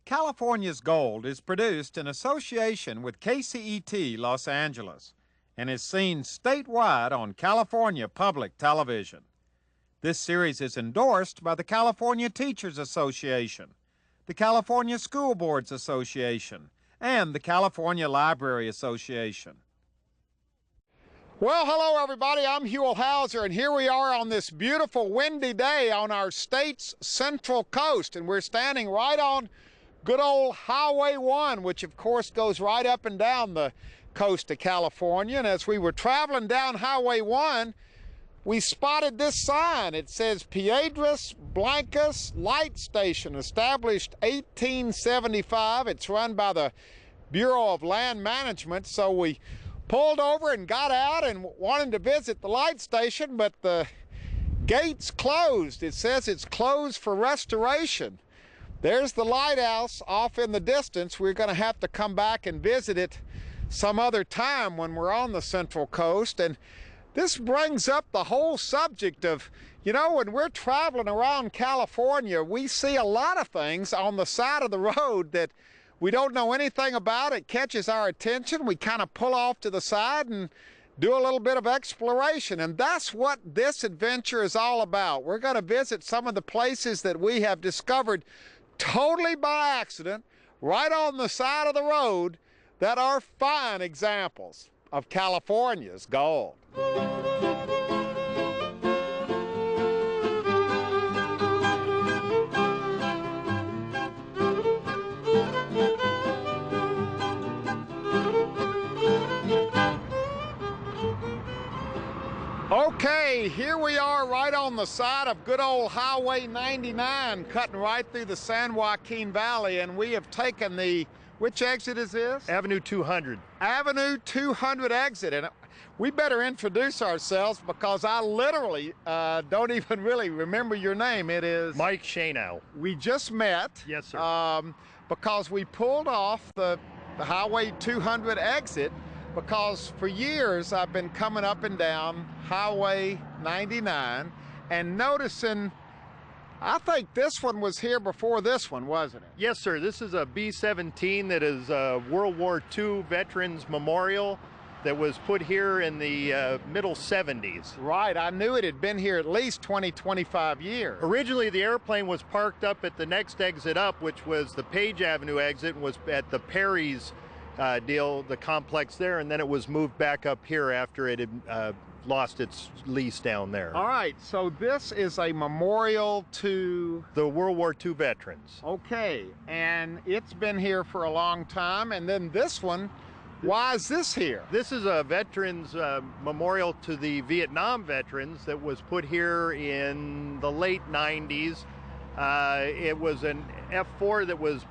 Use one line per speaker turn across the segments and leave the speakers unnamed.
California's Gold is produced in association with KCET Los Angeles and is seen statewide on California Public Television. This series is endorsed by the California Teachers Association, the California School Boards Association, and the California Library Association. Well, hello everybody, I'm Huell, and here we are on this beautiful windy day on our state's central coast, and we're standing right on good old Highway 1, which of course goes right up and down the coast of California. And as we were traveling down Highway 1, we spotted this sign. It says Piedras Blancas Light Station, established 1875. It's run by the Bureau of Land Management. So we pulled over and got out and wanted to visit the light station, but the gate's closed. It says it's closed for restoration. There's the lighthouse off in the distance. We're going to have to come back and visit it some other time when we're on the Central Coast. And this brings up the whole subject of, you know, when we're traveling around California, we see a lot of things on the side of the road that we don't know anything about. It catches our attention. We kind of pull off to the side and do a little bit of exploration. And that's what this adventure is all about. We're going to visit some of the places that we have discovered totally by accident, right on the side of the road, that are fine examples of California's gold. Okay, here we are right on the side of good old Highway 99, cutting right through the San Joaquin Valley, and we have taken the, which exit is this?
Avenue 200.
Avenue 200 exit, and we better introduce ourselves because I literally don't even really remember your name. It is?
Mike Shanow.
We just met.
Yes, sir.
Because we pulled off the Highway 200 exit, because for years I've been coming up and down Highway 99 and noticing, I think this one was here before this one, wasn't it?
Yes, sir. This is a B-17 that is a World War II Veterans Memorial that was put here in the middle 70s.
Right, I knew it had been here at least 20, 25 years.
Originally, the airplane was parked up at the next exit up, which was the Page Avenue exit, and was at the Perry's the complex there, and then it was moved back up here after it had lost its lease down there.
All right, so this is a memorial to
the World War II veterans.
Okay, and it's been here for a long time. And then this one, why is this here?
This is a veterans memorial to the Vietnam veterans that was put here in the late 90s. It was an F-4 that was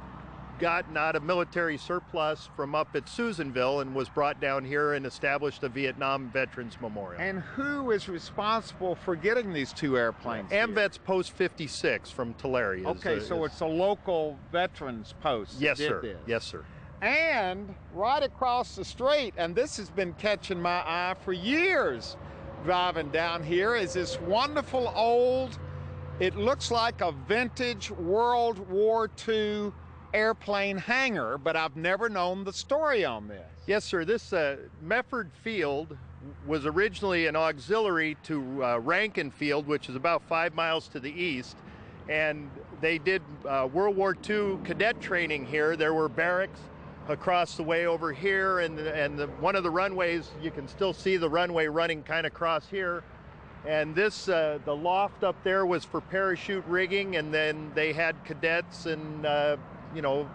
gotten out of military surplus from up at Susanville and was brought down here and established a Vietnam Veterans Memorial.
And who is responsible for getting these two airplanes
AMVETS Post 56 from Tulare.
Okay, so it's a local veterans post.
Yes, sir. Yes, sir.
And right across the street, and this has been catching my eye for years driving down here, is this wonderful old, it looks like a vintage World War II airplane hangar, but I've never known the story on this.
Yes, sir. This Mefford Field was originally an auxiliary to Rankin Field, which is about 5 miles to the east, and they did World War II cadet training here. There were barracks across the way over here, and one of the runways, you can still see the runway running kind of across here. And this, the loft up there was for parachute rigging, and then they had cadets and you know,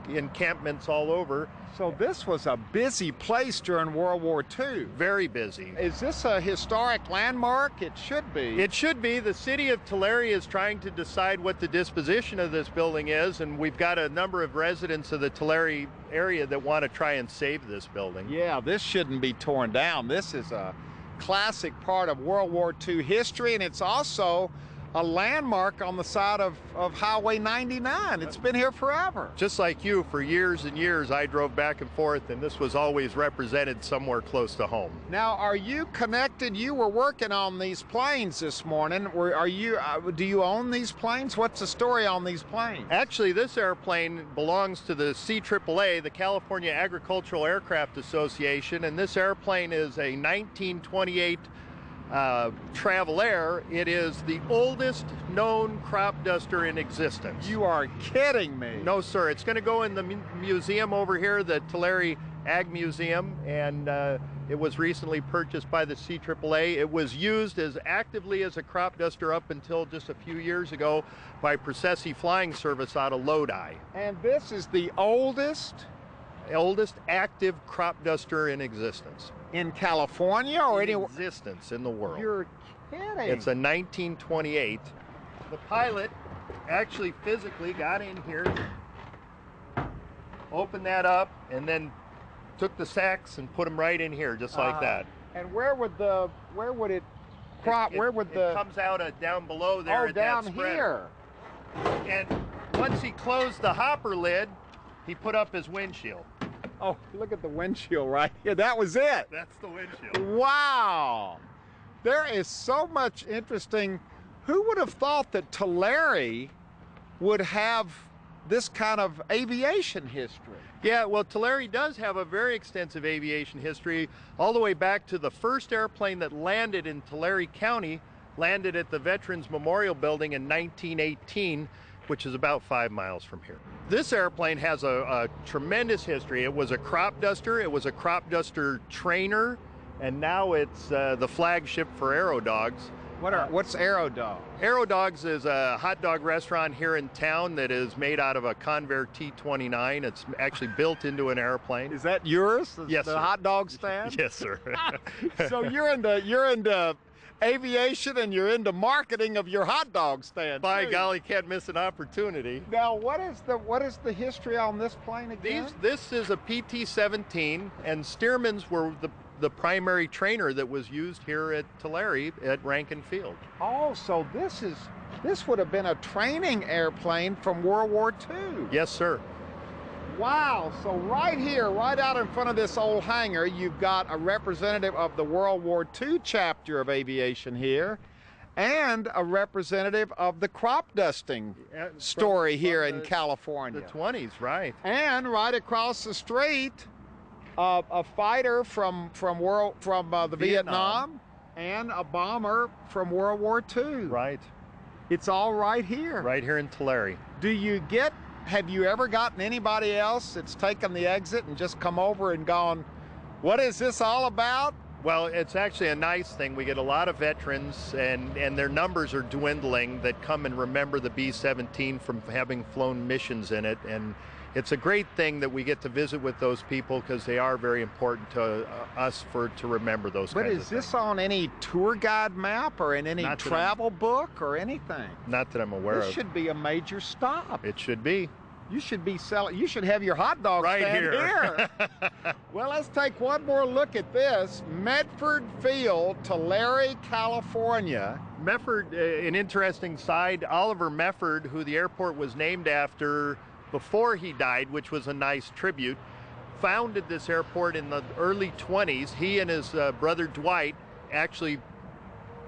encampments all over.
So this was a busy place during World War II.
Very busy.
Is this a historic landmark? It should be.
It should be. The city of Tulare is trying to decide what the disposition of this building is, and we've got a number of residents of the Tulare area that want to try and save this building.
Yeah, this shouldn't be torn down. This is a classic part of World War II history, and it's also a landmark on the side of Highway 99. It's been here forever.
Just like you, for years and years, I drove back and forth, and this was always represented somewhere close to home.
Now, are you connected? You were working on these planes this morning. Are you? Do you own these planes? What's the story on these planes?
Actually, this airplane belongs to the CAAA, the California Agricultural Aircraft Association, and this airplane is a 1928 Travel Air. It is the oldest known crop duster in existence.
You are kidding me.
No, sir. It's going to go in the museum over here, the Tulare Ag Museum, and it was recently purchased by the CAAA. It was used as actively as a crop duster up until just a few years ago by Processi Flying Service out of Lodi.
And this is the oldest
active crop duster in existence.
In California or anywhere?
Existence in the world.
You're kidding.
It's a 1928. The pilot actually physically got in here, opened that up, and then took the sacks and put them right in here, just like that.
And where would it crop?
It comes out down below there.
Oh,
at
down
that spreader.
Here.
And once he closed the hopper lid, he put up his windshield.
Oh, look at the windshield right here. That was it.
That's the windshield.
Wow. There is so much interesting. Who would have thought that Tulare would have this kind of aviation history?
Yeah, well, Tulare does have a very extensive aviation history, all the way back to the first airplane that landed in Tulare County, landed at the Veterans Memorial Building in 1918, which is about 5 miles from here. This airplane has a tremendous history. It was a crop duster, it was a crop duster trainer, and now it's the flagship for Aero Dogs.
What's Aero Dog?
Aero Dogs is a hot dog restaurant here in town that is made out of a Convair T29. It's actually built into an airplane.
Is that yours?
Yes,
the
sir.
hot dog stand?
Yes, sir.
So you're into aviation and you're into marketing of your hot dog stand.
By
too.
golly, can't miss an opportunity.
Now, what is the history on this plane again?
This is a PT-17, and Stearmans were the primary trainer that was used here at Tulare at Rankin Field.
Oh, so this would have been a training airplane from World War II.
Yes, sir.
Wow, so right here, right out in front of this old hangar, you've got a representative of the World War II chapter of aviation here, and a representative of the crop dusting story here in California.
The 20s, right.
And right across the street, a fighter from the Vietnam and a bomber from World War II.
Right.
It's all right here.
Right here in Tulare.
Have you ever gotten anybody else that's taken the exit and just come over and gone, what is this all about?
Well, it's actually a nice thing. We get a lot of veterans, and their numbers are dwindling, that come and remember the B-17 from having flown missions in it. And it's a great thing that we get to visit with those people, because they are very important to us to remember those kinds of things.
But is this on any tour guide map or in any travel book or anything?
Not that I'm aware of.
This should be a major stop.
It should be.
You should be selling. You should have your hot dog
right
stand here. Well, let's take one more look at this. Medford Field, Tulare, California.
Mefford, an interesting side. Oliver Mefford, who the airport was named after before he died, which was a nice tribute, founded this airport in the early 20s. He and his brother Dwight actually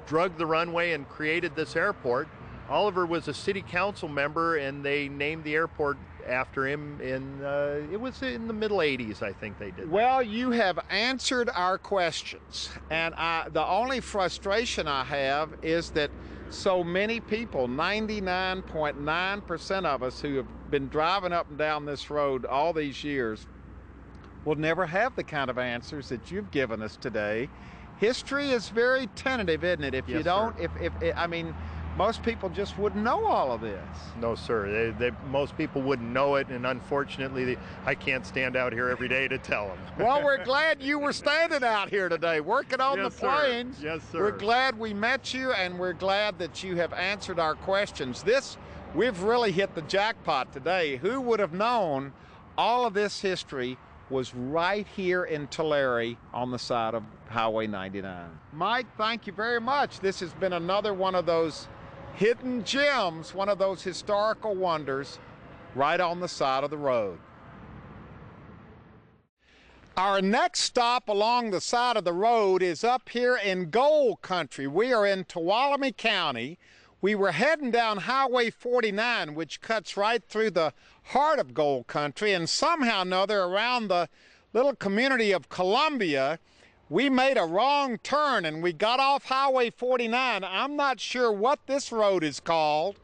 drug the runway and created this airport. Oliver was a city council member, and they named the airport after him it was in the middle 80s, I think they did.
Well, you have answered our questions, and the only frustration I have is that so many people, 99.9% of us who have been driving up and down this road all these years, will never have the kind of answers that you've given us today. History is very tentative, isn't it? If
yes,
you don't,
sir.
I mean, most people just wouldn't know all of this.
No, sir. Most people wouldn't know it, and unfortunately, I can't stand out here every day to tell them.
Well, we're glad you were standing out here today, working on
yes,
the planes.
Sir. Yes, sir.
We're glad we met you, and we're glad that you have answered our questions. We've really hit the jackpot today. Who would have known all of this history was right here in Tulare on the side of Highway 99. Mike, thank you very much. This has been another one of those hidden gems, one of those historical wonders right on the side of the road. Our next stop along the side of the road is up here in gold country. We are in Tuolumne County. We were heading down Highway 49, which cuts right through the heart of gold country, and somehow or another around the little community of Columbia, we made a wrong turn and we got off Highway 49. I'm not sure what this road is called,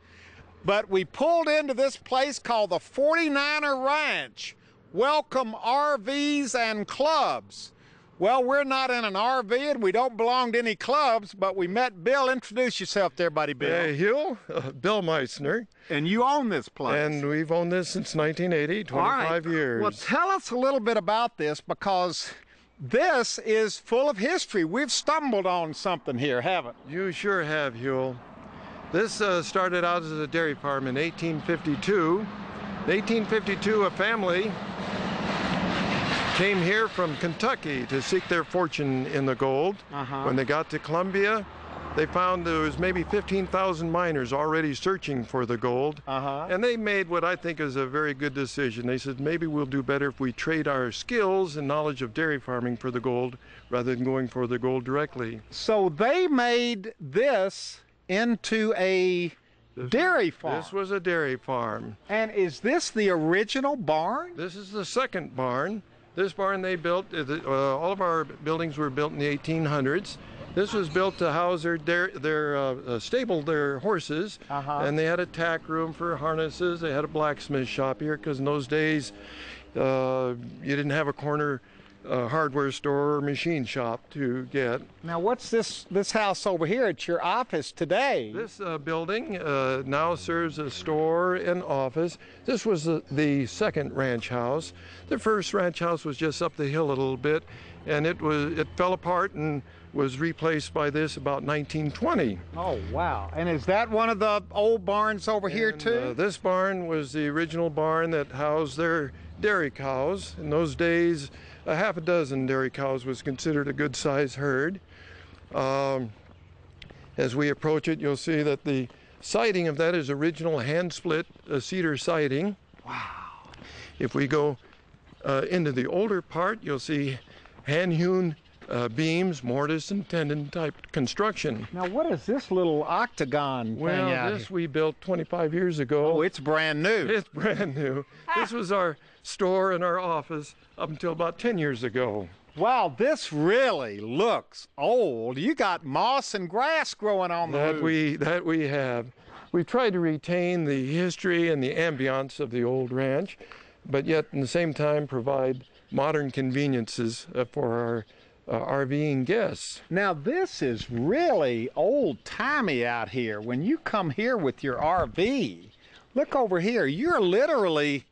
but we pulled into this place called the 49er Ranch. Welcome RVs and clubs. Well, we're not in an RV and we don't belong to any clubs, but we met Bill. Introduce yourself there, buddy, Bill.
Hey, Huell, Bill Meissner.
And you own this place.
And we've owned this since 1980, 25 years.
Well, tell us a little bit about this, because this is full of history. We've stumbled on something here, haven't we?
You sure have, Huell. This started out as a dairy farm in 1852. In 1852, a family came here from Kentucky to seek their fortune in the gold. When they got to Columbia, they found there was maybe 15,000 miners already searching for the gold. And they made what I think is a very good decision. They said, maybe we'll do better if we trade our skills and knowledge of dairy farming for the gold rather than going for the gold directly.
So they made this into a dairy farm.
This was a dairy farm.
And is this the original barn?
This is the second barn. This barn they built, all of our buildings were built in the 1800s. This was built to house their stable their horses, and they had a tack room for harnesses. They had a blacksmith shop here, because in those days you didn't have a corner hardware store or machine shop to get.
Now what's this house over here at your office today?
This building now serves as a store and office. This was the second ranch house. The first ranch house was just up the hill a little bit, and it fell apart and was replaced by this about 1920.
Oh wow. And is that one of the old barns over here too?
This barn was the original barn that housed their dairy cows. In those days, a half a dozen dairy cows was considered a good size herd. As we approach it, you'll see that the siding of that is original hand split cedar siding.
Wow.
If we go into the older part, you'll see hand hewn beams, mortise and tenon type construction.
Now what is this little octagon thing out
Well, this we built 25 years ago.
Oh, it's brand new.
It's brand new. This was our store and our office up until about 10 years ago.
Wow, this really looks old. You got moss and grass growing on the roof.
That we have. We've tried to retain the history and the ambiance of the old ranch, but yet in the same time provide modern conveniences for our RVing guests.
Now this is really old-timey out here. When you come here with your RV, look over here. You're literally,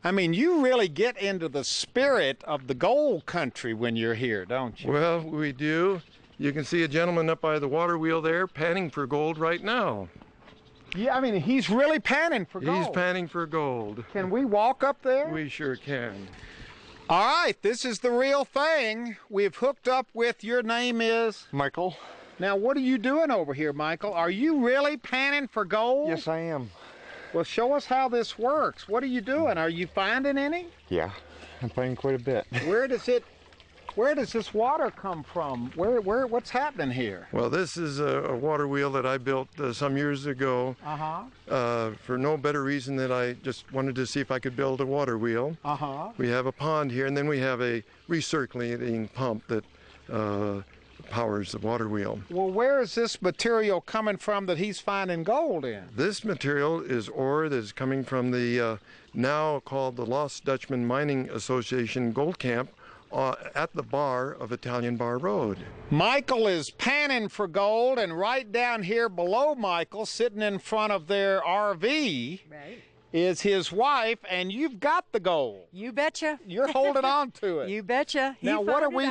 I mean, you really get into the spirit of the gold country when you're here, don't you?
Well, we do. You can see a gentleman up by the water wheel there panning for gold right now.
Yeah, I mean, he's really panning for gold.
He's panning for gold.
Can we walk up there?
We sure can.
All right, this is the real thing. We've hooked up with, your name is?
Michael.
Now, what are you doing over here, Michael? Are you really panning for gold?
Yes, I am.
Well, show us how this works. What are you doing? Are you finding any?
Yeah, I'm finding quite a bit.
Where does this water come from? What's happening here?
Well, this is a water wheel that I built some years ago for no better reason than I just wanted to see if I could build a water wheel. We have a pond here, and then we have a recirculating pump that powers the water wheel.
Well, where is this material coming from that he's finding gold in?
This material is ore that is coming from the now called the Lost Dutchman Mining Association gold camp at the bar of Italian Bar Road.
Michael is panning for gold, and right down here below Michael, sitting in front of their RV, is his wife, and you've got the gold.
You betcha.
You're holding on to it.
You betcha.
Now, what are we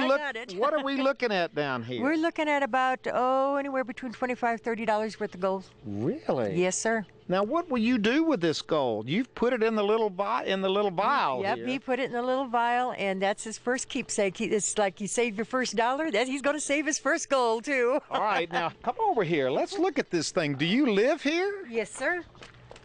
looking at down here?
We're looking at about, anywhere between $25, $30 worth of gold.
Really?
Yes, sir.
Now, what will you do with this gold? You've put it in the little vial.
Yep,
here.
he put it in a little vial, and that's his first keepsake. It's like you saved your first dollar. He's going to save his first gold too.
All right, now come over here. Let's look at this thing. Do you live here?
Yes, sir.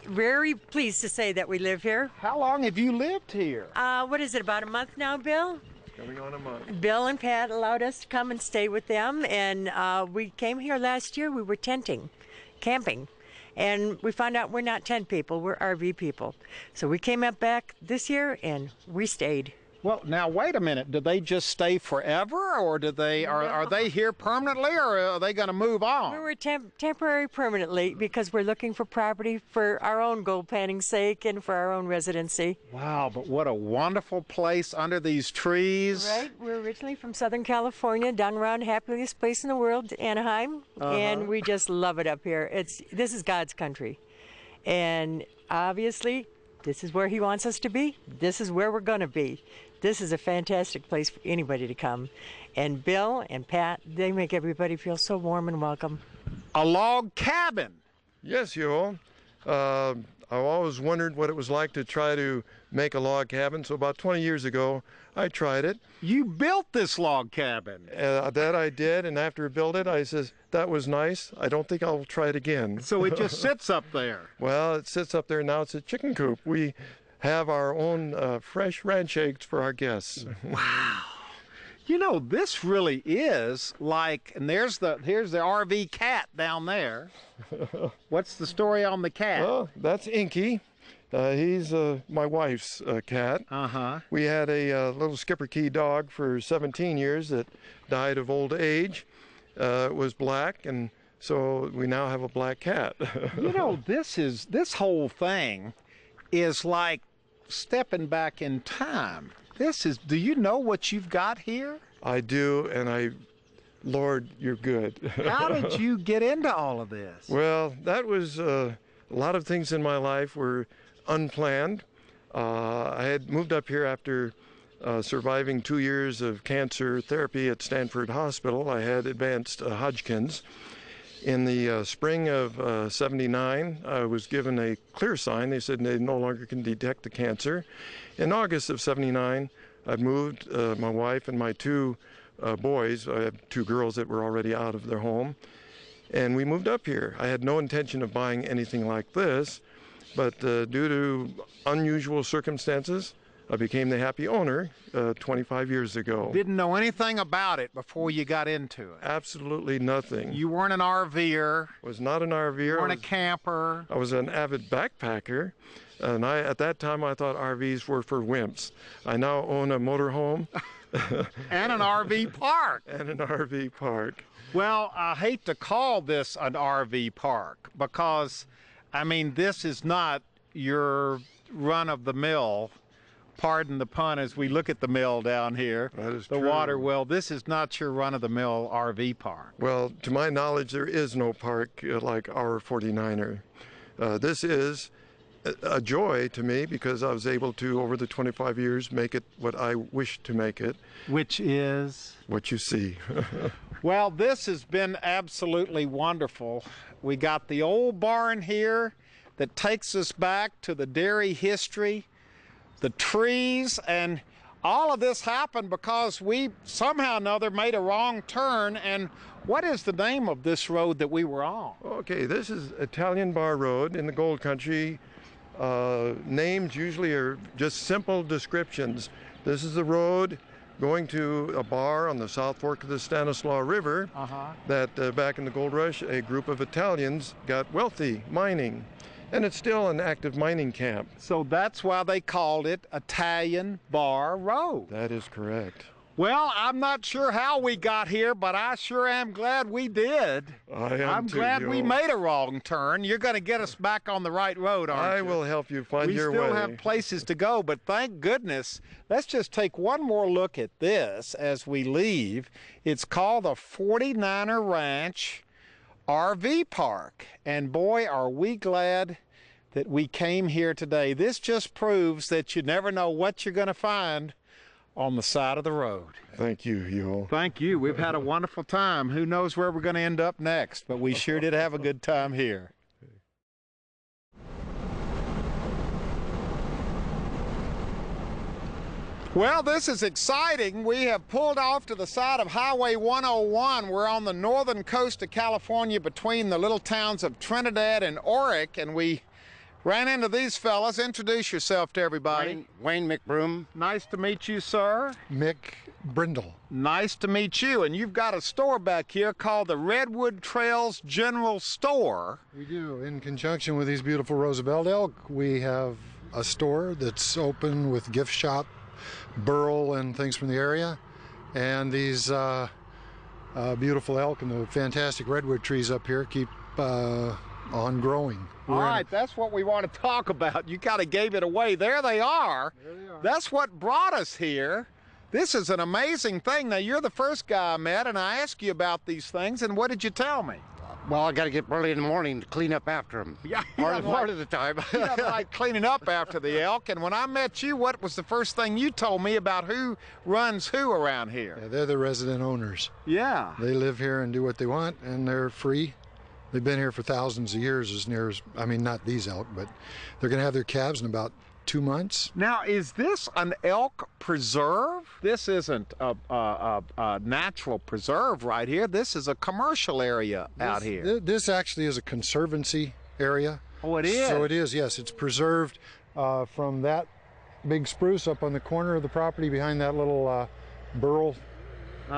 Very pleased to say that we live here.
How long have you lived here?
What is it, about a month now, Bill?
Coming on a month.
Bill and Pat allowed us to come and stay with them, and we came here last year. We were camping, and we found out we're not tent people, we're RV people. So we came up back this year, and we stayed.
Well, now wait a minute. Do they just stay forever, or do they are they here permanently, or are they going to move on?
We were temporary permanently because we're looking for property for our own gold panning sake and for our own residency.
Wow, but what a wonderful place under these trees.
Right. We're originally from Southern California, down around happiest place in the world, Anaheim, and we just love it up here. This is God's country, and obviously this is where He wants us to be. This is where we're going to be. This is a fantastic place for anybody to come. And Bill and Pat, they make everybody feel so warm and welcome.
A log cabin.
Yes, Huell. I've always wondered what it was like to try to make a log cabin, so about 20 years ago, I tried it.
You built this log cabin.
That I did, and after I built it, I says, that was nice. I don't think I'll try it again.
So it just sits up there.
Well, it sits up there now. It's a chicken coop. We have our own fresh ranch eggs for our guests.
Wow. You know, this really is like, and here's the RV cat down there. What's the story on the cat?
Well, that's Inky. He's my wife's cat.
Uh-huh.
We had a little Skipper Key dog for 17 years that died of old age. It was black, and so we now have a black cat.
You know, this whole thing is like stepping back in time. Do you know what you've got here?
I do, and Lord, you're good.
How did you get into all of this?
Well, that was a lot of things in my life were unplanned. I had moved up here after surviving 2 years of cancer therapy at Stanford Hospital. I had advanced Hodgkin's. In the spring of '79, I was given a clear sign. They said they no longer can detect the cancer. In August of '79, I moved my wife and my two boys. I have two girls that were already out of their home. And we moved up here. I had no intention of buying anything like this, but due to unusual circumstances, I became the happy owner 25 years ago.
Didn't know anything about it before you got into it?
Absolutely nothing.
You weren't an RVer?
Was not an RVer.
You weren't a camper?
I was an avid backpacker, and at that time I thought RVs were for wimps. I now own a motorhome.
And an RV park.
And an RV park.
Well, I hate to call this an RV park because, I mean, this is not your run-of-the-mill, pardon the pun as we look at the mill down here,
that is
the
true.
water well. This is not your run-of-the-mill RV park.
Well, to my knowledge, there is no park like our 49er. This is a joy to me because I was able to, over the 25 years, make it what I wish to make it.
Which is?
What you see.
Well, this has been absolutely wonderful. We got the old barn here that takes us back to the dairy history, the trees, and all of this happened because we somehow or another made a wrong turn. And what is the name of this road that we were on?
Okay, this is Italian Bar Road in the Gold Country. Names usually are just simple descriptions. This is the road going to a bar on the South Fork of the Stanislaus River that back in the gold rush, a group of Italians got wealthy mining. And it's still an active mining camp.
So that's why they called it Italian Bar Road.
That is correct.
Well, I'm not sure how we got here, but I sure am glad we did.
I'm too,
glad
Huell.
we made a wrong turn. You're going to get us back on the right road, aren't you?
I will help you find your way.
We still have places to go, but thank goodness. Let's just take one more look at this as we leave. It's called the 49er Ranch RV Park, and boy, are we glad that we came here today. This just proves that you never know what you're going to find on the side of the road.
Thank you, Huell.
Thank you. We've had a wonderful time. Who knows where we're going to end up next, but we sure did have a good time here. Well, this is exciting. We have pulled off to the side of Highway 101. We're on the northern coast of California between the little towns of Trinidad and Oric, and we ran into these fellas. Introduce yourself to everybody.
Wayne McBroom.
Nice to meet you, sir.
Mick Brindle.
Nice to meet you. And you've got a store back here called the Redwood Trails General Store.
We do. In conjunction with these beautiful Roosevelt elk, we have a store that's open with gift shop, burl, and things from the area. And these beautiful elk and the fantastic redwood trees up here keep on growing.
All right, that's what we want to talk about. You kind of gave it away. There they are.
There they are.
That's what brought us here. This is an amazing thing. Now, you're the first guy I met, and I asked you about these things, and what did you tell me?
Well, I got to get early in the morning to clean up after them.
Yeah,
part of the time.
You don't like cleaning up after the elk, and when I met you, what was the first thing you told me about who runs who around here?
Yeah, they're the resident owners.
Yeah.
They live here and do what they want, and they're free. They've been here for thousands of years, as near as, I mean, not these elk, but they're going to have their calves in about 2 months.
Now, is this an elk preserve? This isn't a natural preserve right here. This is a commercial area out here.
This actually is a conservancy area.
Oh, it is?
So it is, yes. It's preserved from that big spruce up on the corner of the property behind that little burl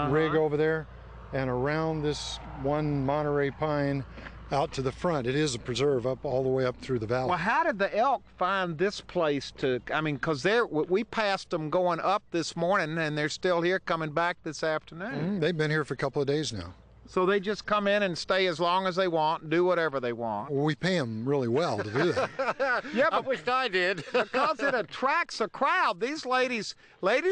rig over there, and around this one Monterey pine out to the front. It is a preserve up all the way up through the valley.
Well, how did the elk find this place to, I mean, because we passed them going up this morning, and they're still here coming back this afternoon.
They've been here for a couple of days now.
So they just come in and stay as long as they want, do whatever they want.
Well, we pay them really well to do that.
Yeah,
I
but
wished I did.
because it attracts a crowd. These ladies,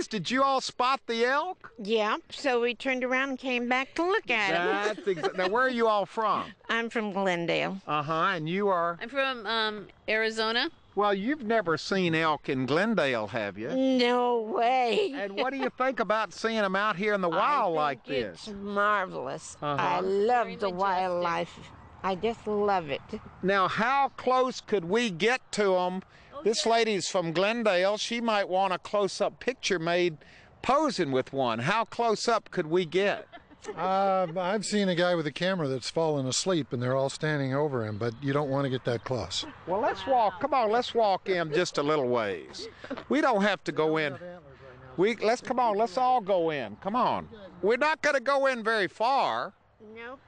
did you all spot the elk?
Yeah, so we turned around and came back to look at him.
Now, where are you all from?
I'm from Glendale.
And you are?
I'm from Arizona.
Well, you've never seen elk in Glendale, have you?
No way.
And what do you think about seeing them out here in the wild like this?
It's marvelous. I love
Very
the
majestic.
wildlife. I just love it.
Now, how close could we get to them? This lady's from Glendale. She might want a close-up picture made posing with one. How close up could we get?
I've seen a guy with a camera that's fallen asleep, and they're all standing over him, but you don't want to get that close.
Well, let's walk. Come on, let's walk in just a little ways. We don't have to go in. Come on, let's all go in. Come on. We're not going to go in very far.
Nope,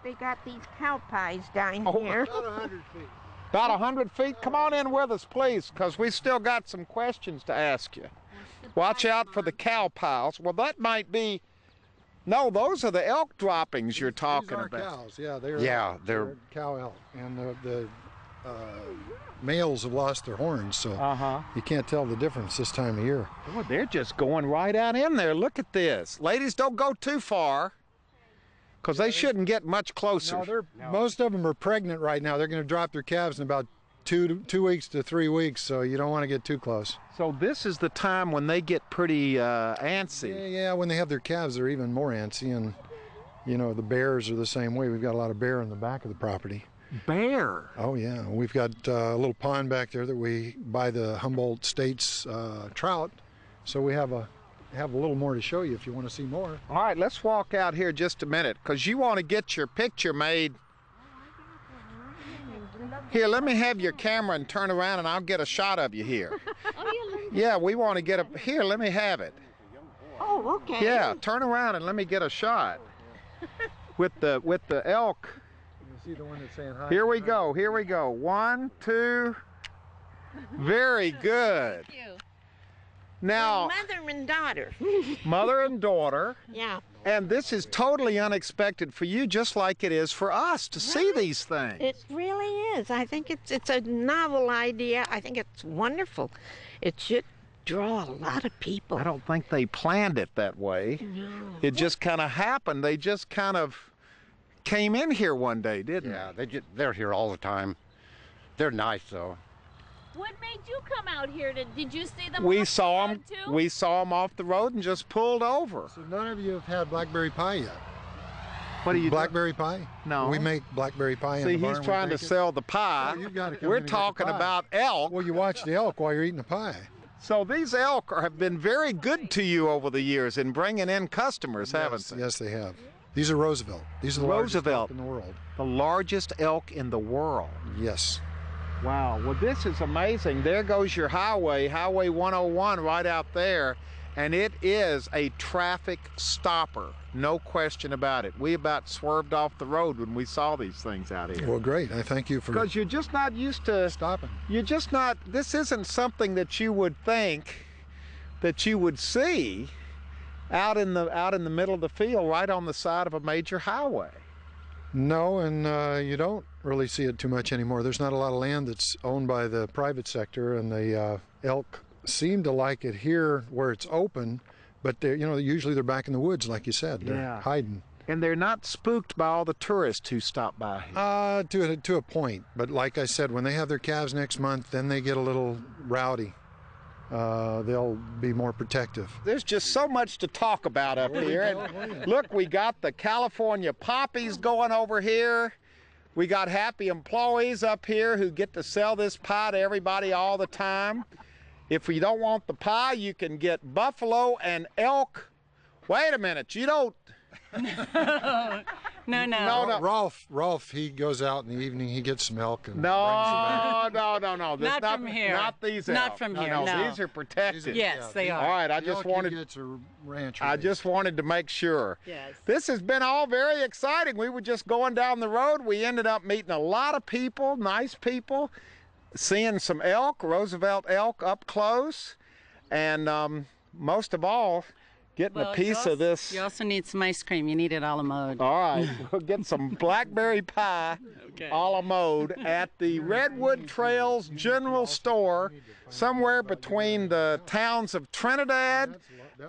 they got these cow pies down here.
About 100 feet.
About 100 feet. Come on in with us, please, because we still got some questions to ask you. Watch out for the cow piles. Well, that might be. No, those are the elk droppings you're talking
These are
about.
cows. Yeah, they're
they're
cow elk, and the males have lost their horns, so you can't tell the difference this time of year.
Well, they're just going right out in there. Look at this. Ladies, don't go too far, because they shouldn't get much closer.
Most of them are pregnant right now. They're going to drop their calves in about 2 weeks to 3 weeks, so you don't want to get too close.
So this is the time when they get pretty antsy.
Yeah, when they have their calves, they're even more antsy, and you know the bears are the same way. We've got a lot of bear in the back of the property.
Bear?
Oh yeah, we've got a little pond back there that we buy the Humboldt States trout, so we have a little more to show you if you want to see more.
All right, let's walk out here just a minute, because you want to get your picture made. Here, let me have your camera and turn around, and I'll get a shot of you here. Yeah, we want to get a. Here, let me have it.
Oh, okay.
Yeah, turn around and let me get a shot with the elk.
You see the one that's saying hi?
Here we go. Here we go. 1, 2. Very good.
Thank you.
Now,
Mother and daughter.
mother and daughter.
Yeah.
And this is totally unexpected for you, just like it is for us to see these things.
It really is. I think it's a novel idea. I think it's wonderful. It should draw a lot of people.
I don't think they planned it that way.
No.
It just kind of happened. They just kind of came in here one day, didn't they?
they're here all the time. They're nice though.
What made you come out here? Did you see them?
We
off
saw
the
them.
road, too?
We saw them off the road and just pulled over.
So none of you have had blackberry pie yet.
What do you?
Blackberry pie?
No.
We make blackberry pie in
See,
the barn.
he's
We
trying to
bake it.
sell the pie.
Oh, you've got to come
We're
in and get the
talking
pie.
about elk.
Well, you watch the elk while you're eating the pie.
So these elk have been very good to you over the years in bringing in customers, haven't they?
Yes, they have. These are Roosevelt. These are the largest elk in the world.
The largest elk in the world.
Yes.
Wow, well this is amazing. There goes your highway, Highway 101 right out there, and it is a traffic stopper, no question about it. We about swerved off the road when we saw these things out here.
Well, great. I thank you for
Because you're just not used to
stopping.
You're just not, this isn't something that you would think that you would see out in the middle of the field right on the side of a major highway.
No, and you don't really see it too much anymore. There's not a lot of land that's owned by the private sector, and the elk seem to like it here where it's open, but they're, usually they're back in the woods, like you said. They're hiding.
And they're not spooked by all the tourists who stop by here.
To a point, but like I said, when they have their calves next month, then they get a little rowdy. They'll be more protective.
There's just so much to talk about up here. And look, we got the California poppies going over here. We got happy employees up here who get to sell this pie to everybody all the time. If you don't want the pie, you can get buffalo and elk. Wait a minute, you don't.
No.
Rolf, he goes out in the evening, he gets some elk and
No.
Not from here.
Not these elk.
Not from here, no.
These are protected.
Yes, they are.
All right, I
The
just
elk he
wanted.
gets are ranch
I just wanted to make sure.
Yes.
This has been all very exciting. We were just going down the road. We ended up meeting a lot of people, nice people, seeing some elk, Roosevelt elk up close, and most of all, getting a piece of this.
You also need some ice cream. You need it a la mode.
All right, we'll get some blackberry pie a la mode at the Redwood Trails General Store, somewhere between the towns of Trinidad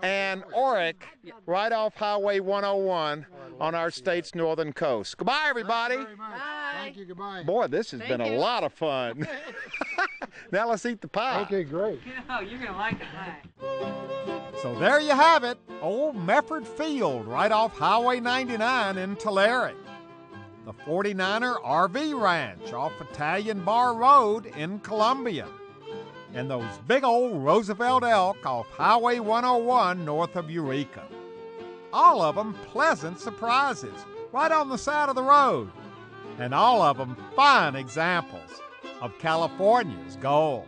and Oric, right off Highway 101 on our state's northern coast. Goodbye, everybody.
Thank you, goodbye.
Boy, this has been a lot of fun. Now let's eat the pie.
Okay, great.
Oh, you're going to like the pie.
So there you have it, old Mefford Field right off Highway 99 in Tulare. The 49er RV Ranch off Italian Bar Road in Columbia. And those big old Roosevelt elk off Highway 101 north of Eureka. All of them pleasant surprises right on the side of the road. And all of them fine examples of California's gold.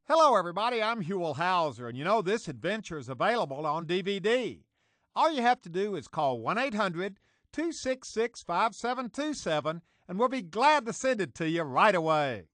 Hello, everybody. I'm Huell Hauser, and you know this adventure is available on DVD. All you have to do is call 1-800-266-5727, and we'll be glad to send it to you right away.